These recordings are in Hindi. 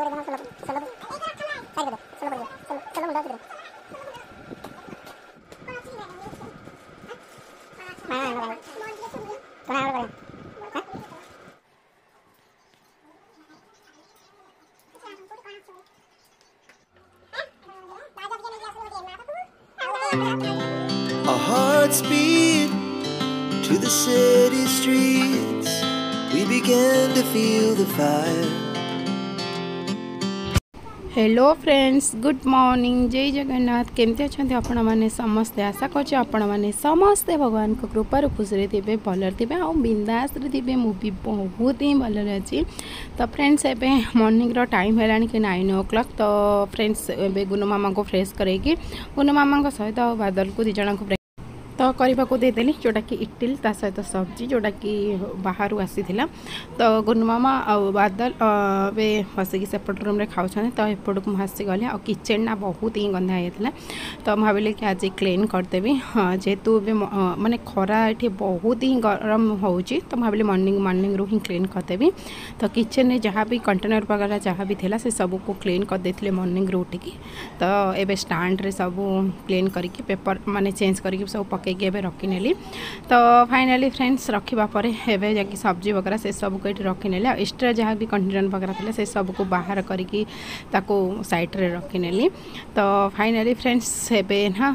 Our hearts beat to the city streets. We began to feel the fire. Hello friends, good morning, जय जगन्नाथ। केमती अच्छा आपण मैंने समस्ते आशा करछे आपण मैंने समस्ते भगवान को कृपार खुशी थे भलर थे आ बिंदास थे। मु भी बहुत ही भलर अच्छी। तो फ्रेंड्स एबे मॉर्निंग रो टाइम है कि 9 o'clock। तो फ्रेंड्स एबे गुनु मामा को फ्रेश करके गुनु मामा सहित बादल को दी जन को तो करने को देदेली जोटा कि इटिल ता सहित सब्जी जोटा कि बाहर आसी तो गुनु मामा आ बादल बे बसिक सेपट रूम रे खाऊँ तो एपट को आसी गली आ किचेन ना बहुत ही गंदा होता तो भाविली कि आज क्लीन करदेवी। जेहेतु माने खरा ये बहुत ही गरम हो तो भाविली मॉर्निंग रू ही क्लीन करदेवी। तो किचेन में जहाँ भी कंटेनर वगैरह जहाँ भी थिला से सब को क्लीन करदे मॉर्निंग रू उठिकी। तो एबे स्टैंड रे सब क्लीन करके पेपर माने चेंज करके सब पकईकी रखिनेली। तो फाइनाली फ्रेंड्स रखा पर एवं जाकि सब्जी वगैरह से सब को ये रखिनेली। एक्सट्रा जहाँ भी कंटेनर वगैरह थे से सब को बाहर करके साइड रे रखिनेली। तो फाइनाली फ्रेंड्स एबे ना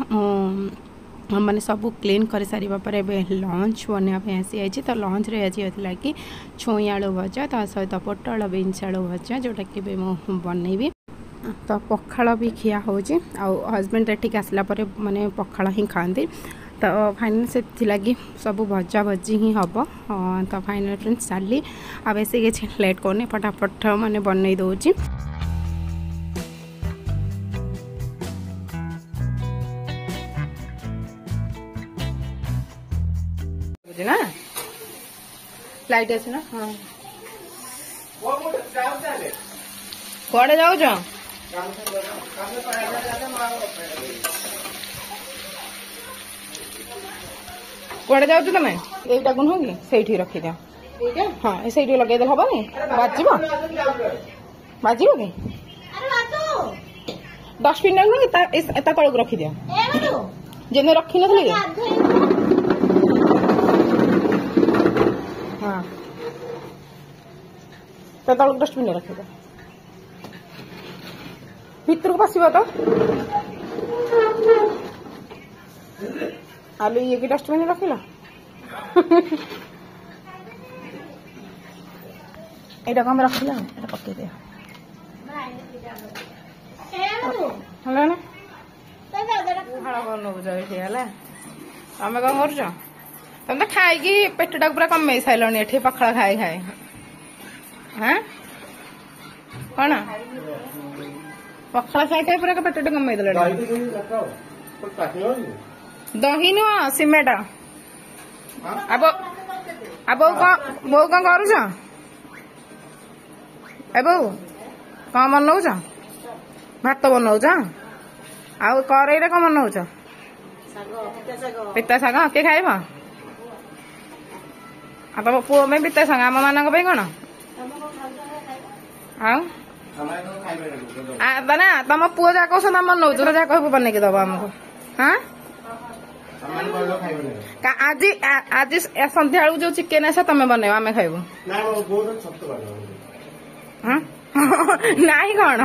मैंने सब क्लीन कर सारा पर लंच बनवाई आसी आई। तो लंच रे आज होता कि छुई आलू भजा ता सहित पोटल बीन्स आलू भजा जोटा कि मुझे बनइबी। तो पखाड़ भी खिया हो हजबैंड एठिक आसला माने पखाड़ ही खाती। तो फाइनल से लगी सब भजा भजी ही हम। तो फाइनल फ्रेंड्स चली आ बेसी किसी लेट करनी फटाफट माने बनई दूची। ना लाइट आस ना। हाँ कड़े जाऊ कड़े जाऊ तुम यहीटा को नुह कि रखी दिया। हाँ से लगे हम बाज बाज कि डस्टबिन नुह कि तक रखी दिया जेने रखी नी। हाँ तो तक डस्टबिन रखी दिया भीतर को पशा तो आलू ये कि डस्टबिन रखिल यहाँ कम रखिल पकई दिया तमें कौन कर तुम तो खाई पेटा पूरा कमे सारे ये पखाड़ खाए खाए। हाँ कौन पखाड़ खाई खाई पूरा पेटा कमे दही नुह सीमेंट बो कौन कर बो कौन बनाऊ भात बनाऊ आउ कड़े कौन बनाऊ पिता शाग किए खाइब तुम पुओ में पिता शाग आम मान कौन ना तुम पुओ जहाँ कौ तुम बनाऊ जहाँ कह बनईक दब आमको। हाँ आज आज संध्या जो चिकेन आस तुम बनइब आम खाइबू ना कौन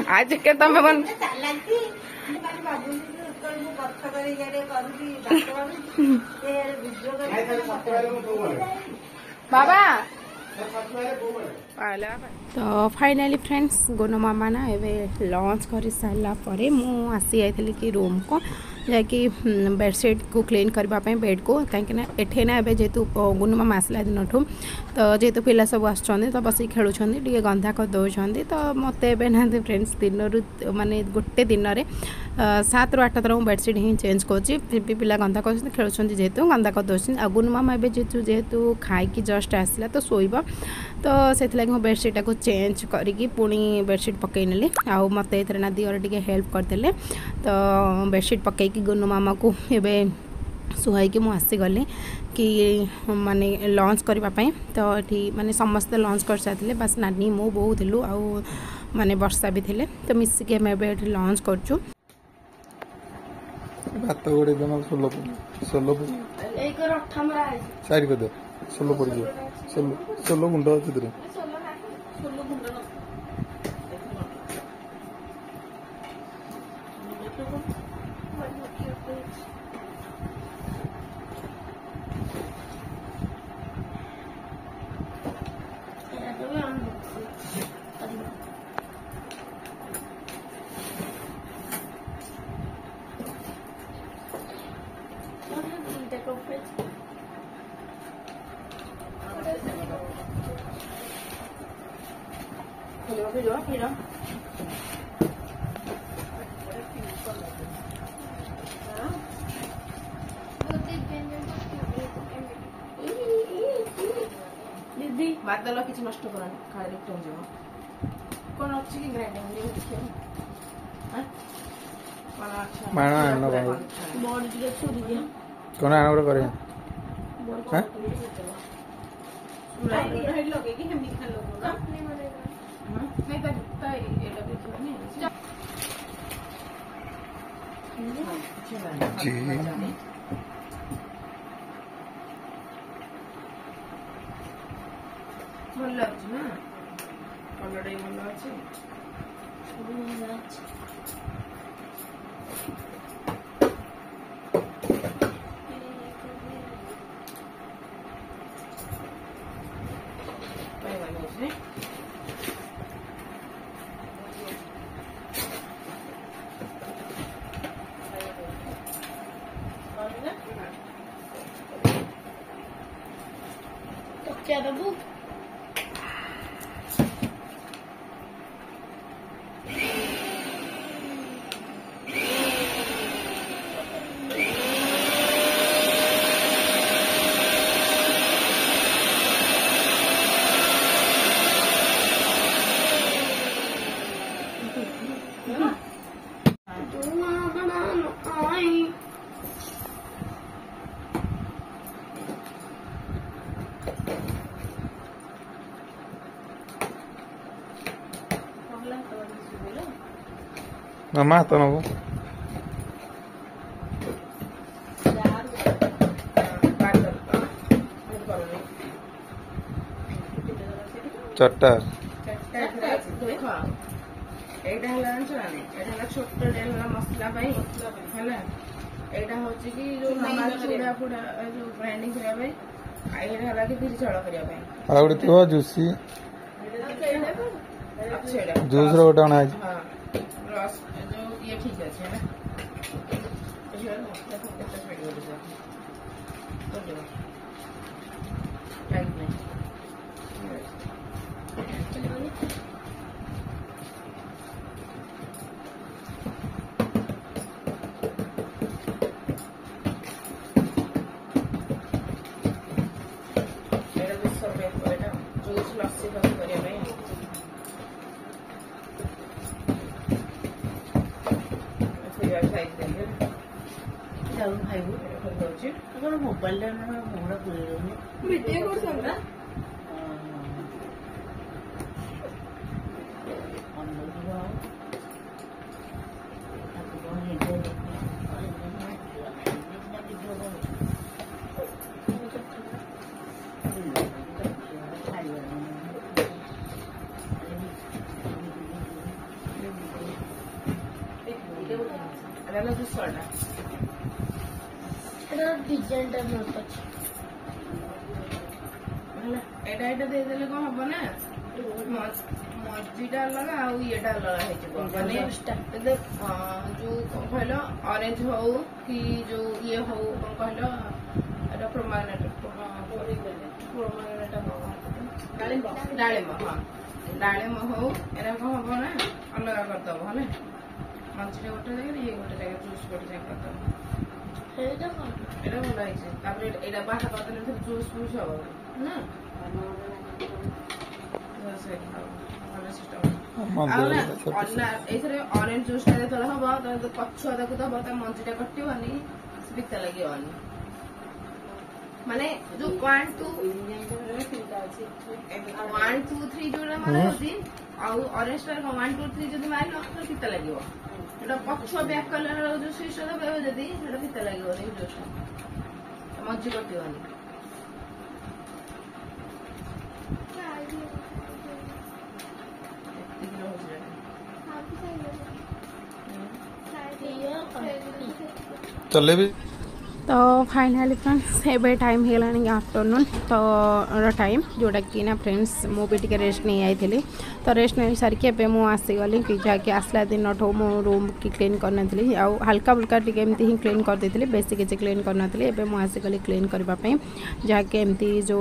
आज चिकेन तुम बन बाबा। तो फाइनाली फ्रेंड्स गुनु मामा ना एवं लंच कर सारा मु आसी आई कि रूम को जाकि बेडसीट को क्लीन करने बेड को कहीं एठे ना जेहेतु गुनु मामा आसला दिन तो जेहेतु पिला सब आस तो बस खेलुं टे गंधा कर दौरान। तो मत ना फ्रेंड्स दिन रू माने गोटे दिन में 7 ରୁ 8 थर बेडसीट ही चेंज कर फिर भी पिला गंधा कर खेलुं जेहेतु गंधा कर दौरान। आ गुनु मामा जेहेतु खाई जस्ट आसला तो शोब तो से बेडसीटा को चेंज करके पुणी बेडसीट पकई नेली। आ मत ना दिवर टे हेल्प करदे तो बेडसीट पकई गुनु मामा को एवं सुहाई कि आसीगली कि माने लंच करने तो ये माने समस्ते लंच कर सारे बस नानी मो बो थिलु आ माने वर्षा भी थिले तो मिसिक आम ए लंच करचु भात गोटे दम सोलो सोलो साइड कर दे सोलो पड़ जाए सोलो गुंड अच्छे दीदी बादल किसी नष्ट कर खाली कौन अच्छी कि ग्राइंडिंग कौन आना करे भल लगुच ना कलर भल अच्छे तो क्या दबू मामा तो नबो चट्टा छोट मसला यहाँ हूँ कि जो चूड़ा फुड़ा जो ग्राइंडिंग करने कि बिरी चाउल करने जूसी जूस रोटा ना रस जो ये ठीक अच्छे ना जूस लस्सी करने मोबाइल वीडियो कर डिजाइन एटा देदेले कौन हम ना मर्जीटा अलग आईटा अलग जो कहल ऑरेंज हो कि जो ये हो कहल डालिम हाँ डालिम हो एरा कौन हम ना अलग करदब है मंचीटा गोटे जगह ये गोटे जगह जूस गोटे जगह करदब এটা ভালো হয়েছে তারপরে এটা বাটা পাতলে তো জুস ফুস হবে না ଏଇଥିରେ ଅରେଞ୍ଜ ଜୁସ୍ ଟା ଯେତେବେଳେ ହବ ତ ପଛୁଆ ତାକୁ ଦବ ତା ମଞ୍ଜି ଟା କଟିବନି ପିତା ଲାଗିବନି। माने जो 1 2 1 2 3 जो माने होती ऑरेंज कलर का 1 2 3 जदि मारिलो तो फीता लागो एटा पक्ष बैक कलर जो स्विच दबे जदि एटा फीता लागो नहीं जो मज्जी कटियोनी चले भी तो फाइनाली फ्रेंड्स एबे टाइम हेलानी आफ्टरनून तो टाइम जोटा कि ना फ्रेंड्स मुझे टी रेस्ट नहीं आई तो रेस्ट नहीं सारिकी एबे मु आसीगली कि जहाँकि आसला दिन ठो मो रूम की क्लीन करनी आउ हल्का फुल्का टी एमती ही क्लीन कर देती बेसी किसी क्लीन करनी एबे मु आसीगली क्लीन करने जहाँकि एमती जो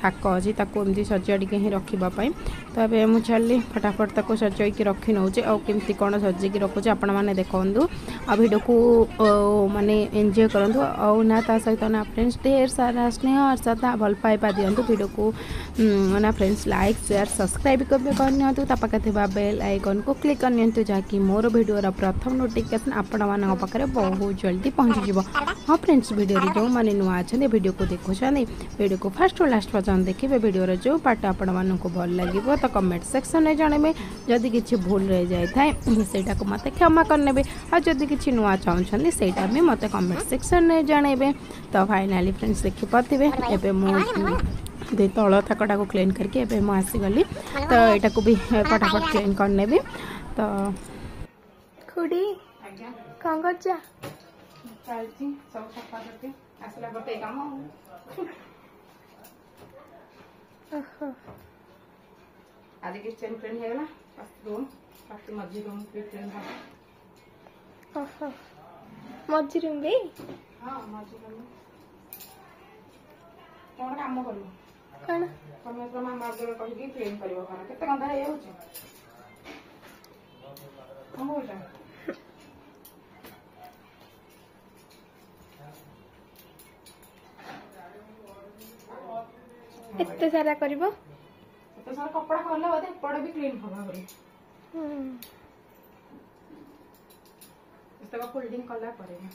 थाक अच्छी एमती सजाड़ी ही रखापी तो ये मुझे चलि फटाफट ताको सजाई रखी नौचे आमती कौन सजाई रखुचे आपण मैंने देखूँ आ भिडियो को माने एंजॉय करूँ और ना ता सहित ना फ्रेंड्स ढेर सारा स्नेह और श्रद्धा भल पाइबा दिंतु वीडियो को ना फ्रेंड्स लाइक शेयर सब्सक्राइब करनी पाखे बेल आइकन को क्लिक करनी जहाँकि मोर वीडियो प्रथम नोटिफिकेशन आपण मान पाखे बहुत जल्दी पहुँची हाँ फ्रेंड्स वीडियो जो मैंने नुआ अच्छा वीडियो को देखुं वीडियो को फास्ट और लास्ट पर्यटन देखिए वीडियो जो पार्ट आपण मानक भल लगे तो कमेंट सेक्शन में जनइबे जदि किसी भूल रही जाए सेटा को मत क्षमा करने और जदि किसी नुआ चाहते सेटा भी मत कमेंट सेक्शन में जनइबे तो फाइनाली फ्रेंड्स देखी पारे एवं मुझे तल थाकटा को क्लीन करके एवं मुझे आसीगली तो यहाँ को भी फटाफट क्लीन करने भी तो खुड़ी कौन कर चलती सब सफा करके आसला गोटे काम आज किचन क्लीन हो गला रूम फर्स्ट मझी रूम क्लीन मझी रूम भी हाँ मझी रूम कौन काम कर कौन तुम तो मामा आगे कही क्लीन कर केते गंदा है कौन हो एते सारा करिवो तो सारा कपड़ा खोलले बोधे पड़े भी क्लीन होगा करी इसका फोल्डिंग कला पड़ेगा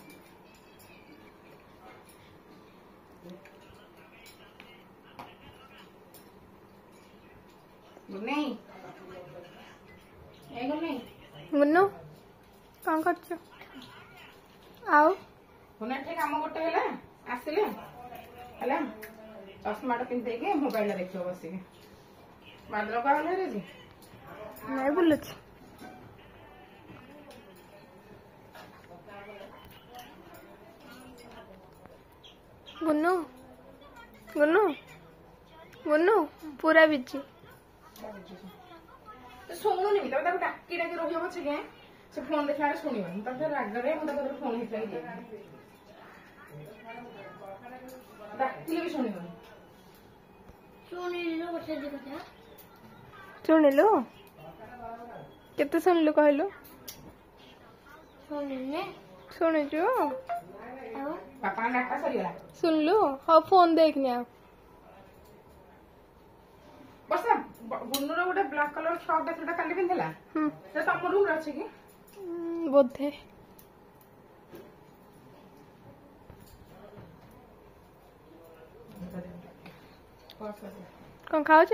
नहीं एगो नहीं मुन्नो कौन करछ आओ हुना ठीक काम गोटे हला आसिले हला चश्मा टा पिन देके मोबाइल देखियो बसी के बादल का हले रे जी नहीं बोलछ मुन्नो मुन्नो मुन्नो पूरा बिजी ଶୁଣୁନି ବି ତାକୁ ଡାକି ଡାକି ରହିବ ପଛେ କି ସେ ଫୋନ ଦେଖିଲା ବେଳେ ଶୁଣିବନି ତାକୁ ରାଗରେ ମୁଁ ତାକୁ ଫୋନ ହେଇଥିଲା ଦିଏ ଡାକିଲେ ବି ଶୁଣିବନି ଶୁଣିଲୁ କେତେ ଶୁଣିଲୁ କହିଲୁ ଶୁଣିଛୁ ବାପାଙ୍କ ଡାଟା ସରିଗଲା ଶୁଣିଲୁ ହଉ ଫୋନ ଦେଖନି ଆଉ ବର୍ଷା ବୁନୁର ଗୋଟେ ବ୍ଲାକ୍ କଲର ଫ୍ରକ୍ ସେଟା କାଲି ପିନ୍ଧିଲା ସେଟା ତମ ରୁମ୍ ରେ ଅଛି କି ବୋଧେ କଣ ଖାଉଛ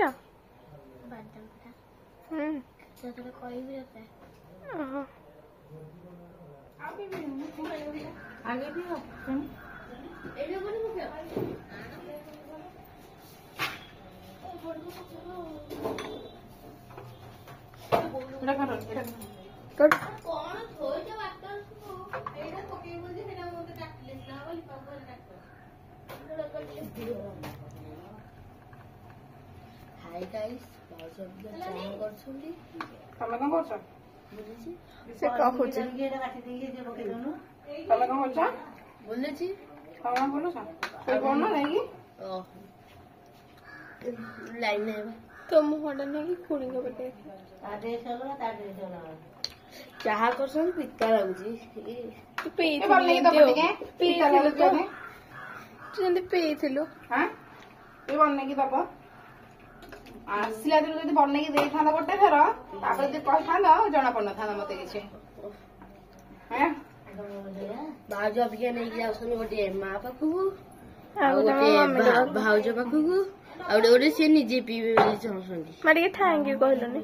ଆଗେ ବି हाय गाइस तमे कौन करछ से कहूछ तमे कौन करछ बोलछि कौन बोलछ कोई कोन नहीं लाइन है तो मुहटा नहीं खुड़ी को बटे चाहा करसन पिता लागुची तू पे ए बोल नहीं तो बटे के जंदे पे थिलो हां ए बन्ने की दबो आसिला दिन जदी बन्ने की देई थांदा गोटे थर तापर जदी कहि थांदा जना पड़न थांदा मते किछि हैं बाजू अभिया नहीं गया उसने गोटे माँ पाखु भाउज पाखକୁ ଆଉ ଗୋଟେ ସେ ନିଜେ ପିଇବେ ବୋଲି ଚାହୁଁଛନ୍ତି। ମା ଟିକେ ଥ୍ୟାଙ୍କ ୟୁ କହିଲନି।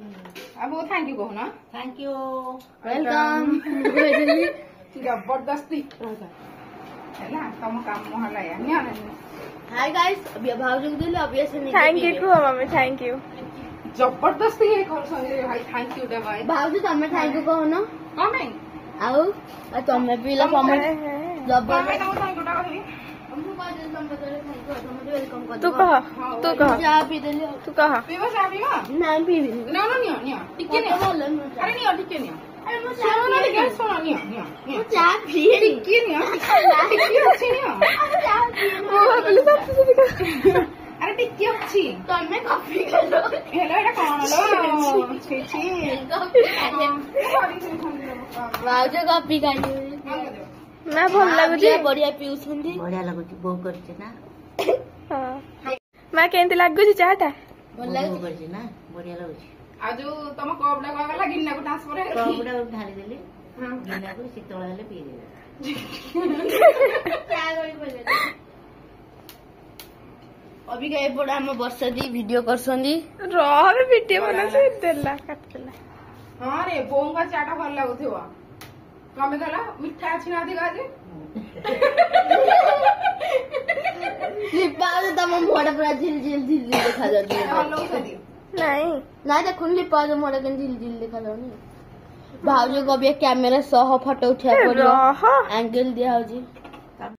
अब वो थैंक यू कहो ना। Thank you welcome. जबरदस्ती है ना तुम काम हला या नहीं आने हाय गाइस अभी भाउज को दिले अभी से नहीं thank you Kuh mummy thank you. जबरदस्ती ये कर संगे भाई थैंक यू दे भाई भाउज तमे थैंक यू कहो ना कमे आउ तमे पीला कमेंट कमे तो थैंक यू टा कहबी तू कह तू कह जा पी देले तू कह पीवा जा पीवा ना पीबी ना ना नियो टिके नियो अरे नियो टिके नियो अरे मो सुनो ना टिके सुनो नियो जा पी टिके नियो टिके अच्छी नियो वो बोले सब अरे टिके अच्छी तमे कॉफी करो हेलो एटा कोन लो छी छी भाउज कॉफी खाई ना भल लागुची बढ़िया पिउछंदी बढ़िया लागुची बो करछ ना हां मां केंति लागुची चाटा भल लागुची करछ ना बढ़िया लागुची आ जो तम कप डा गला गिन्ना को ट्रांसफर है कपड़ा ढाली देली गिन्ना को शीतल हेले पी देली क्या गई बोले अभी गए पड़ा हम वर्षा दी वीडियो करसंदी रह भी वीडियो बना से देला काट देला हां रे बोंगा चाटा भल लागुथवा कमे गला मिठा अछि ना अधिक आज लिपा तम मोड़ा पूरा झिल झिल झिल देखा जाती है हेलो सदी नहीं ना देखुन लिपा मोड़ा के झिल झिल देखा जानी भाउज को भी कैमरा सह फोटो उठा पड़ियो रह एंगल दिया होजी